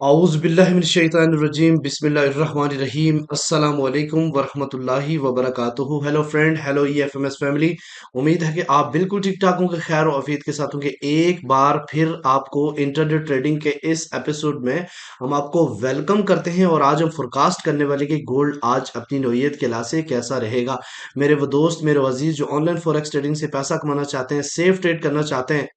आऊज़ बिल्लाहि मिनश शैतानिर रजीम बिस्मिल्लाहिर रहमानिर रहीम अस्सलामु अलैकुम वरहमतुल्लाहि वबरकातुहू। Hello friend, hello EFMS family. उम्मीद है कि आप बिल्कुल ठीक ठाक होंगे, खैर और आफियत के साथ होंगे। एक बार फिर आपको इंटरडे ट्रेडिंग के इस एपिसोड में हम आपको वेलकम करते हैं और आज हम फोरकास्ट करने वाले कि गोल्ड आज अपनी नौयत के लिहाज से कैसा रहेगा। मेरे वो दोस्त, मेरे अजीज जो ऑनलाइन फॉरेक्स ट्रेडिंग से पैसा कमाना चाहते हैं, सेफ ट्रेड करना चाहते हैं,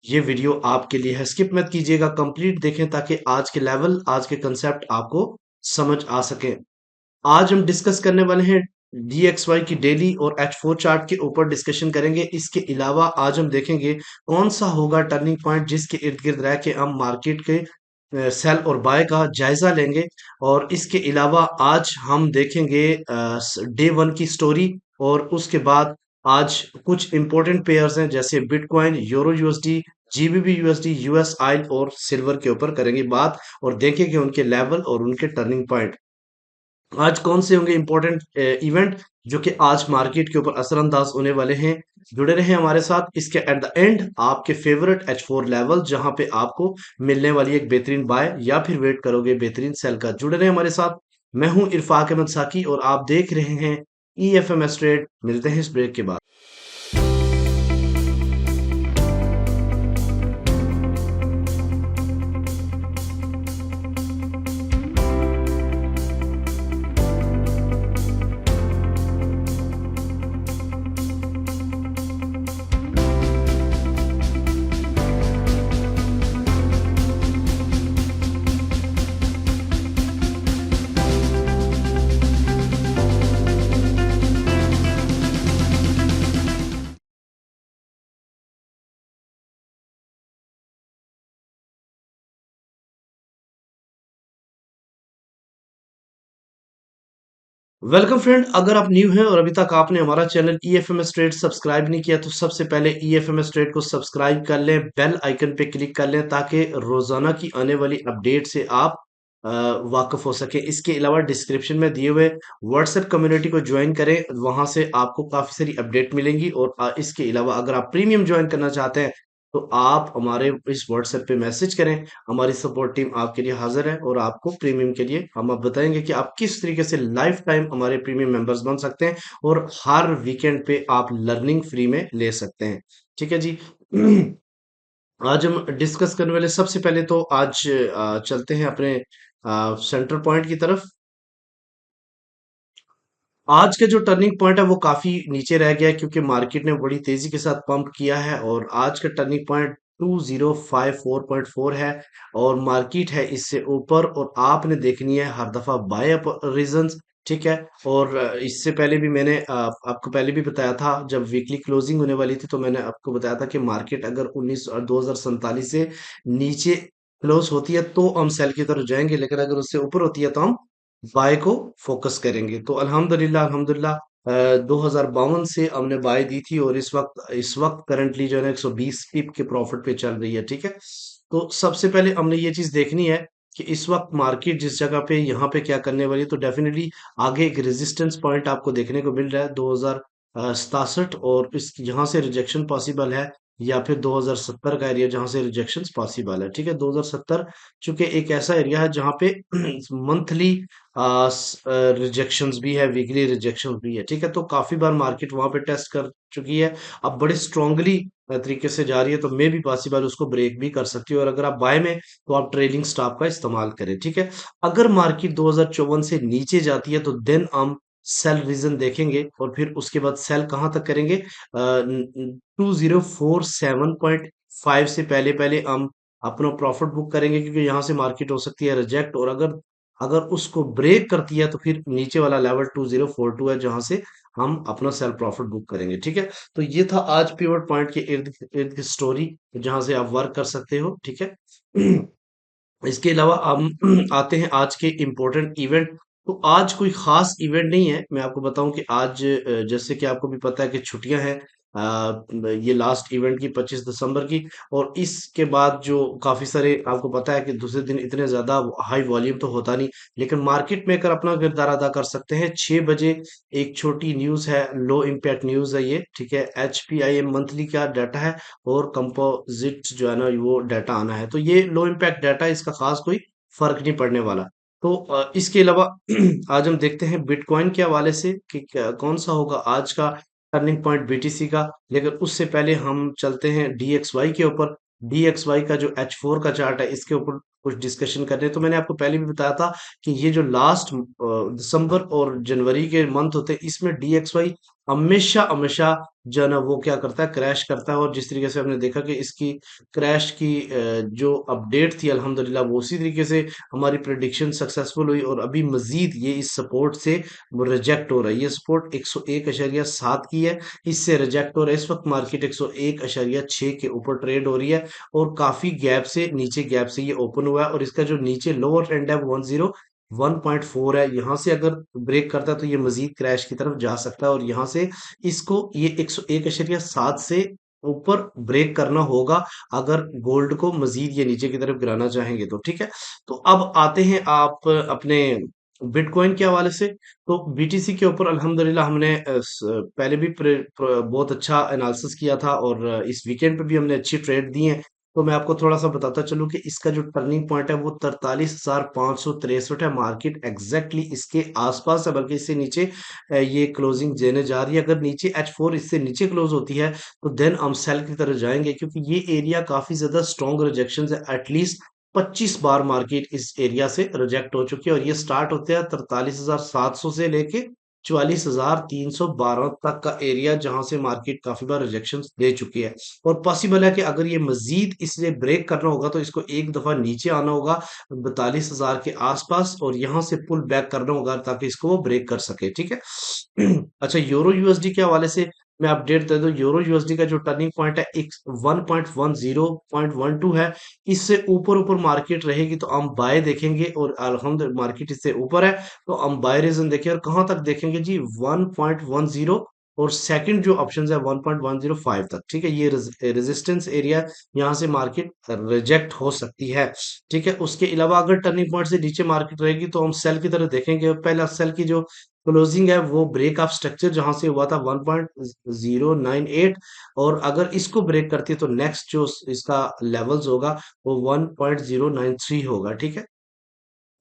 ये वीडियो आपके लिए है। स्किप मत कीजिएगा, कंप्लीट देखें ताकि आज के लेवल, आज के कंसेप्ट आपको समझ आ सके। आज हम डिस्कस करने वाले हैं DXY की डेली और H4 चार्ट के ऊपर डिस्कशन करेंगे। इसके अलावा आज हम देखेंगे कौन सा होगा टर्निंग पॉइंट जिसके इर्द गिर्द रह के हम मार्केट के सेल और बाय का जायजा लेंगे। और इसके अलावा आज हम देखेंगे डे वन की स्टोरी। और उसके बाद आज कुछ इंपॉर्टेंट पेयर्स हैं जैसे bitcoin, euro USD, GBP USD, US oil और सिल्वर के ऊपर करेंगे बात और देखेंगे उनके लेवल और उनके टर्निंग पॉइंट। आज कौन से होंगे इंपॉर्टेंट इवेंट जो कि आज मार्केट के ऊपर असरअंदाज होने वाले हैं। जुड़े रहें हमारे साथ। इसके एट द एंड आपके फेवरेट H4 लेवल जहां पे आपको मिलने वाली एक बेहतरीन बाय या फिर वेट करोगे बेहतरीन सेल का। जुड़े रहें हमारे साथ। मैं हूं इरफाक अहमद साकी और आप देख रहे हैं EFMS ट्रेड। मिलते हैं इस ब्रेक के बाद। वेलकम फ्रेंड, अगर आप न्यू हैं और अभी तक आपने हमारा चैनल EFMS ट्रेड सब्सक्राइब नहीं किया तो सबसे पहले EFMS ट्रेड को सब्सक्राइब कर लें, बेल आइकन पे क्लिक कर लें ताकि रोजाना की आने वाली अपडेट से आप वाकिफ हो सके। इसके अलावा डिस्क्रिप्शन में दिए हुए व्हाट्सएप कम्युनिटी को ज्वाइन करें, वहां से आपको काफी सारी अपडेट मिलेंगी। और इसके अलावा अगर आप प्रीमियम ज्वाइन करना चाहते हैं तो आप हमारे इस व्हाट्सएप पे मैसेज करें। हमारी सपोर्ट टीम आपके लिए हाजिर है और आपको प्रीमियम के लिए हम आप बताएंगे कि आप किस तरीके से लाइफ टाइम हमारे प्रीमियम मेंबर्स बन सकते हैं और हर वीकेंड पे आप लर्निंग फ्री में ले सकते हैं। ठीक है जी। आज हम डिस्कस करने वाले सबसे पहले तो आज चलते हैं अपने सेंटर पॉइंट की तरफ। आज का जो टर्निंग पॉइंट है वो काफी नीचे रह गया है क्योंकि मार्केट ने बड़ी तेजी के साथ पंप किया है और आज का टर्निंग पॉइंट 2054.4 है और मार्केट है इससे ऊपर और आपने देखनी है हर दफा बाय अप रीजंस। ठीक है। और इससे पहले भी मैंने आपको पहले भी बताया था जब वीकली क्लोजिंग होने वाली थी तो मैंने आपको बताया था कि मार्केट अगर 2047 से नीचे क्लोज होती है तो हम सेल की तरफ जाएंगे, लेकिन अगर उससे ऊपर होती है तो हम बाय को फोकस करेंगे। तो अल्हम्दुलिल्लाह अल्हम्दुलिल्लाह 2052 से हमने बाय दी थी और इस वक्त करंटली जो है ना 120 पिप के प्रॉफिट पे चल रही है। ठीक है। तो सबसे पहले हमने ये चीज देखनी है कि इस वक्त मार्केट जिस जगह पे यहाँ पे क्या करने वाली है। तो डेफिनेटली आगे एक रेजिस्टेंस पॉइंट आपको देखने को मिल रहा है 2067 और इस यहाँ से रिजेक्शन पॉसिबल है या फिर 2070 का एरिया जहां से रिजेक्शन पॉसिबल है। ठीक है। 2070 चूंकि एक ऐसा एरिया है जहां पे मंथली रिजेक्शंस भी है, वीकली रिजेक्शंस भी है। ठीक है। तो काफी बार मार्केट वहां पे टेस्ट कर चुकी है, अब बड़े स्ट्रांगली तरीके से जा रही है, तो मे भी पॉसिबल उसको ब्रेक भी कर सकती है। और अगर आप बाय में तो आप ट्रेलिंग स्टॉप का इस्तेमाल करें। ठीक है। अगर मार्केट 2054 से नीचे जाती है तो देन हम सेल रीजन देखेंगे और फिर उसके बाद सेल कहां तक करेंगे। 2047.5 से पहले पहले हम अपना प्रॉफिट बुक करेंगे क्योंकि यहाँ से मार्केट हो सकती है रिजेक्ट। और अगर अगर उसको ब्रेक करती है तो फिर नीचे वाला लेवल 2042 है जहां से हम अपना सेल प्रॉफिट बुक करेंगे। ठीक है। तो ये था आज पिवट पॉइंट के इर्द इर्द की स्टोरी जहां से आप वर्क कर सकते हो। ठीक है। इसके अलावा हम आते हैं आज के इम्पोर्टेंट इवेंट। तो आज कोई खास इवेंट नहीं है, मैं आपको बताऊं कि आज जैसे कि आपको भी पता है कि छुट्टियां हैं। ये लास्ट इवेंट की 25 दिसंबर की। और इसके बाद जो काफी सारे आपको पता है कि दूसरे दिन इतने ज्यादा हाई वॉल्यूम तो होता नहीं, लेकिन मार्केट मेकर अपना किरदार अदा कर सकते हैं। 6 बजे एक छोटी न्यूज है, लो इम्पैक्ट न्यूज है ये। ठीक है। HPIM मंथली का डाटा है और कंपोजिट जो है ना वो डाटा आना है। तो ये लो इम्पैक्ट डाटा, इसका खास कोई फर्क नहीं पड़ने वाला। तो इसके अलावा आज हम देखते हैं बिटकॉइन के हवाले से कि कौन सा होगा आज का टर्निंग पॉइंट बीटीसी का। लेकिन उससे पहले हम चलते हैं डीएक्सवाई के ऊपर। डीएक्सवाई का जो H4 का चार्ट है, इसके ऊपर कुछ डिस्कशन करने। तो मैंने आपको पहले भी बताया था कि ये जो लास्ट दिसंबर और जनवरी के मंथ होते हैं, इसमें डीएक्सवाई हमेशा हमेशा जो है ना वो क्या करता है, क्रैश करता है। और जिस तरीके से हमने देखा कि इसकी क्रैश की जो अपडेट थी अल्हम्दुलिल्लाह वो उसी तरीके से हमारी प्रेडिक्शन सक्सेसफुल हुई। और अभी मजीद ये इस सपोर्ट से रिजेक्ट हो रहा है। ये सपोर्ट 101.7 की है, इससे रिजेक्ट हो रहा है। इस वक्त मार्केट 101.6 के ऊपर ट्रेड हो रही है और काफी गैप से नीचे गैप से ये ओपन हुआ है। और इसका जो नीचे लोअर ट्रेंड है वो 101.4 है। यहाँ से अगर ब्रेक करता है तो ये मजीद क्रैश की तरफ जा सकता है। और यहाँ से इसको ये 101.7 से ऊपर ब्रेक करना होगा अगर गोल्ड को मजीद ये नीचे की तरफ गिराना चाहेंगे तो। ठीक है, तो अब आते हैं आप अपने बिटकॉइन के हवाले से। तो बीटीसी के ऊपर अल्हम्दुलिल्लाह हमने पहले भी बहुत अच्छा एनालिसिस किया था और इस वीकेंड पे भी हमने अच्छी ट्रेड दी है। तो मैं आपको थोड़ा सा बताता चलूं कि इसका जो टर्निंग पॉइंट है वो 43,563 है। मार्केट एग्जैक्टली इसके आसपास है, बल्कि इससे नीचे ये क्लोजिंग देने जा रही है। अगर नीचे H4 इससे नीचे क्लोज होती है तो देन हम सेल की तरफ जाएंगे, क्योंकि ये एरिया काफी ज्यादा स्ट्रॉन्ग रिजेक्शन है। एटलीस्ट 25 बार मार्केट इस एरिया से रिजेक्ट हो चुकी है। और ये स्टार्ट होते हैं 43,700 से लेके 44,312 तक का एरिया, जहां से मार्केट काफी बार रिजेक्शन दे चुकी है। और पॉसिबल है कि अगर ये मजीद इसे ब्रेक करना होगा तो इसको एक दफा नीचे आना होगा 42,000 के आसपास, और यहाँ से पुल बैक करना होगा ताकि इसको वो ब्रेक कर सके। ठीक है। अच्छा, यूरो यूएसडी के हवाले से मैं अपडेट दे दूं। यूरो यूएसडी का जो टर्निंग पॉइंट है एक 1.10.12 है। इससे ऊपर ऊपर मार्केट रहेगी तो हम बाय देखेंगे, और अल्हम्दुलिल्लाह मार्केट इससे ऊपर है तो हम बाय रीजन देखें। और कहां तक देखेंगे जी, 1.10, और सेकंड जो ऑप्शन है 1.105 तक। ठीक है, ये रेजिस्टेंस एरिया, यहाँ से मार्केट रिजेक्ट हो सकती है। ठीक है, उसके अलावा अगर टर्निंग पॉइंट से नीचे मार्केट रहेगी तो हम सेल की तरफ देखेंगे। पहला सेल की जो क्लोजिंग है वो ब्रेक ऑफ स्ट्रक्चर जहां से हुआ था 1.098, और अगर इसको ब्रेक करती है तो नेक्स्ट जो इसका लेवल्स होगा वो 1.093 होगा। ठीक है।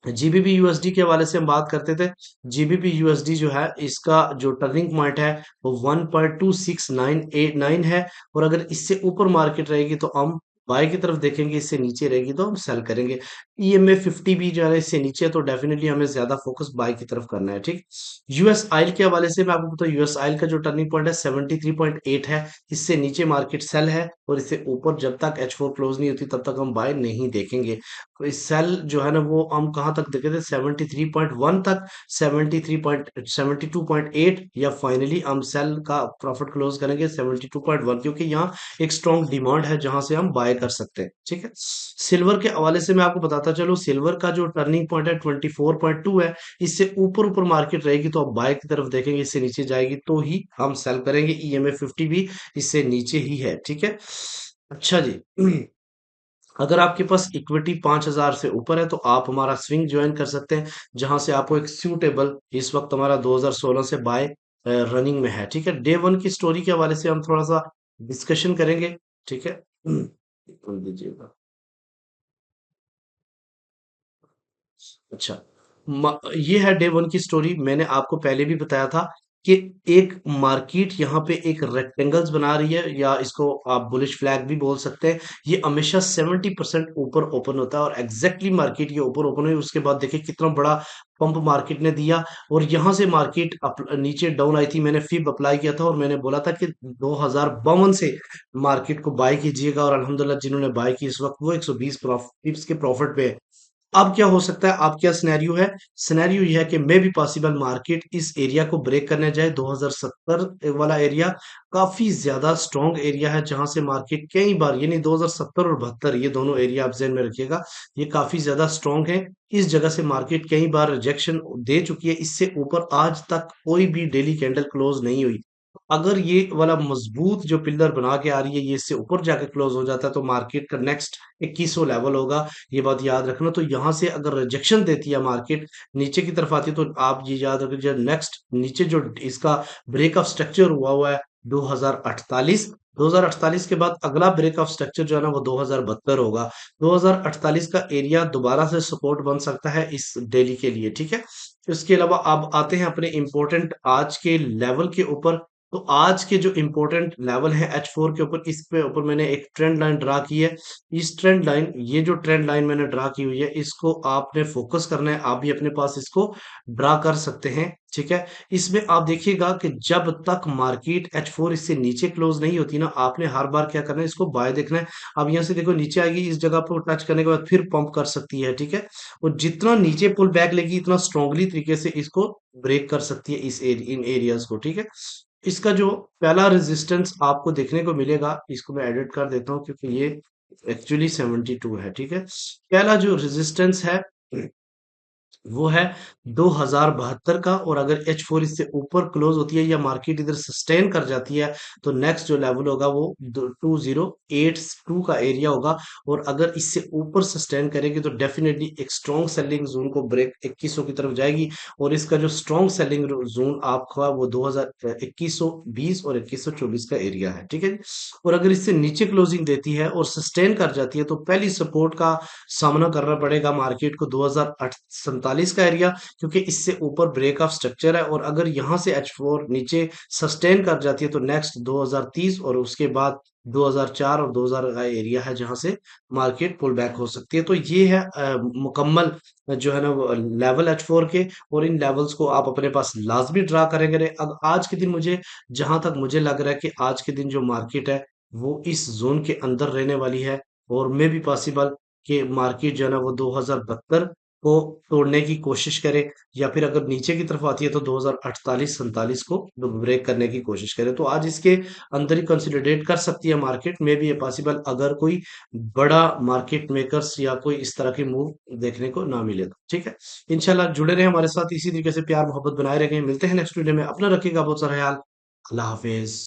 जीबीपी यूएसडी के हवाले से हम बात करते थे। जीबीपी यूएसडी जो है इसका जो टर्निंग पॉइंट है वो 1.2689 है। और अगर इससे ऊपर मार्केट रहेगी तो हम बाय की तरफ देखेंगे, इससे नीचे रहेगी तो हम सेल करेंगे। ईएमए 50 भी जो है इससे नीचे है तो डेफिनेटली हमें ज्यादा फोकस बाय की तरफ करना है। ठीक। यूएस ऑयल के हवाले से मैं आपको बताऊं, यूएस ऑयल का जो टर्निंग पॉइंट है 73.8 है। इससे नीचे मार्केट सेल है, और इससे ऊपर जब तक H4 क्लोज नहीं होती तब तक हम बाय नहीं देखेंगे। तो इस सेल जो है ना वो हम कहाँ तक देखे थे, 73.1 तक, 72.8, या फाइनली हम सेल का प्रॉफिट क्लोज करेंगे 72.1, क्योंकि यहाँ एक स्ट्रॉन्ग डिमांड है जहां से हम बाय कर सकते हैं। ठीक है। सिल्वर के हवाले से मैं आपको बताता चलूं, सिल्वर का जो टर्निंग पॉइंट है 24.2 है। इससे ऊपर ऊपर मार्केट रहेगी तो हम बाय की तरफ देखेंगे, इससे नीचे जाएगी तो ही हम सेल करेंगे। ईएमए 50 भी इससे नीचे ही है। ठीक है। अच्छा जी। अगर आपके पास इक्विटी 5,000 से ऊपर है तो आप हमारा स्विंग ज्वाइन कर सकते हैं, जहां से आपको एक सूटेबल, इस वक्त हमारा 2016 से बाय रनिंग में है। ठीक है। डे वन की स्टोरी के हवाले से हम थोड़ा सा डिस्कशन करेंगे। ठीक है। बोल दीजिएगा। अच्छा, ये है डे वन की स्टोरी। मैंने आपको पहले भी बताया था कि एक मार्केट यहाँ पे एक रेक्टेंगल्स बना रही है, या इसको आप बुलिश फ्लैग भी बोल सकते हैं। ये हमेशा 70% ऊपर ओपन होता है, और एग्जैक्टली मार्केट ये ऊपर ओपन हुई। उसके बाद देखिए कितना बड़ा पंप मार्केट ने दिया, और यहाँ से मार्केट नीचे डाउन आई थी। मैंने फिब अप्लाई किया था और मैंने बोला था कि 2052 से मार्केट को बाय कीजिएगा, और अल्हम्दुलिल्लाह जिन्होंने बाय की इस वक्त वो 120 पिप्स के प्रॉफिट पे है। अब क्या हो सकता है, अब क्या सिनेरियो है? सिनेरियो यह है कि मे भी पॉसिबल मार्केट इस एरिया को ब्रेक करने जाए। 2070 वाला एरिया काफी ज्यादा स्ट्रॉन्ग एरिया है, जहां से मार्केट कई बार, यानी 2070 और 72, ये दोनों एरिया आप ध्यान में रखिएगा, ये काफी ज्यादा स्ट्रॉन्ग है। इस जगह से मार्केट कई बार रिजेक्शन दे चुकी है। इससे ऊपर आज तक कोई भी डेली कैंडल क्लोज नहीं हुई। अगर ये वाला मजबूत जो पिलर बना के आ रही है ये इससे ऊपर जाके क्लोज हो जाता है तो मार्केट का नेक्स्ट 2100 लेवल होगा। ये बात याद रखना। तो यहाँ से अगर रिजेक्शन देती है मार्केट, नीचे की तरफ आती है, तो आप ये याद रखिए नेक्स्ट नीचे जो इसका ब्रेक ऑफ स्ट्रक्चर हुआ हुआ है 2048, 2048 के बाद अगला ब्रेक ऑफ स्ट्रक्चर जो है ना वो 2072 होगा। 2048 का एरिया दोबारा से सपोर्ट बन सकता है इस डेली के लिए, ठीक है। इसके अलावा अब आते हैं अपने इंपॉर्टेंट आज के लेवल के ऊपर। तो आज के जो इंपॉर्टेंट लेवल है H4 के ऊपर, इस पे ऊपर मैंने एक ट्रेंड लाइन ड्रा की है। इस ट्रेंड लाइन, ये जो ट्रेंड लाइन मैंने ड्रा की हुई है, इसको आपने फोकस करना है। आप भी अपने पास इसको ड्रा कर सकते हैं, ठीक है। इसमें आप देखिएगा कि जब तक मार्केट H4 इससे नीचे क्लोज नहीं होती ना, आपने हर बार क्या करना है, इसको बाय देखना है। अब यहाँ से देखो नीचे आएगी, इस जगह पर टच करने के बाद फिर पंप कर सकती है, ठीक है। और जितना नीचे पुल बैक लेगी इतना स्ट्रांगली तरीके से इसको ब्रेक कर सकती है इन एरियाज को, ठीक है। इसका जो पहला रेजिस्टेंस आपको देखने को मिलेगा, इसको मैं एडिट कर देता हूँ क्योंकि ये एक्चुअली 72 है, ठीक है। पहला जो रेजिस्टेंस है वो है 2072 का। और अगर H4 इससे ऊपर क्लोज होती है या मार्केट इधर सस्टेन कर जाती है, तो नेक्स्ट जो लेवल होगा वो 2082 का एरिया होगा। और अगर इससे ऊपर सस्टेन करेगी तो डेफिनेटली एक स्ट्रॉन्ग सेलिंग जोन को ब्रेक 2100 की तरफ जाएगी। और इसका जो स्ट्रॉन्ग सेलिंग जोन आपका वो 2120 और 2140 का एरिया है, ठीक है जी। और अगर इससे नीचे क्लोजिंग देती है और सस्टेन कर जाती है, तो पहली सपोर्ट का सामना करना पड़ेगा मार्केट को 2047 का एरिया, क्योंकि इससे ऊपर ब्रेक ऑफ स्ट्रक्चर है। और अगर यहां से H4 नीचे सस्टेन कर जाती है तो नेक्स्ट 2030 और उसके बाद 2004 और 2000 का एरिया है जहां से मार्केट पुल बैक हो सकती है। तो ये है मुकम्मल जो है ना वो लेवल H4 के। और इन लेवल्स को आप अपने पास लाजमी ड्रा करेंगे। अब आज के दिन मुझे, जहां तक मुझे लग रहा है कि आज के दिन जो मार्केट है वो इस जोन के अंदर रहने वाली है। और मे भी पॉसिबल कि मार्केट जो है ना वो 2072 को तोड़ने की कोशिश करे, या फिर अगर नीचे की तरफ आती है तो 2048 47 को ब्रेक करने की कोशिश करे। तो आज इसके अंदर ही कंसोलिडेट कर सकती है मार्केट में भी, ये पॉसिबल अगर कोई बड़ा मार्केट मेकर्स या कोई इस तरह की मूव देखने को ना मिले तो, ठीक है। इंशाल्लाह जुड़े रहे हमारे साथ, इसी तरीके से प्यार मोहब्बत बनाए रखें। मिलते हैं नेक्स्ट वीडियो में। अपना रखिएगा बहुत सारा ख्याल। अल्लाह हाफिज।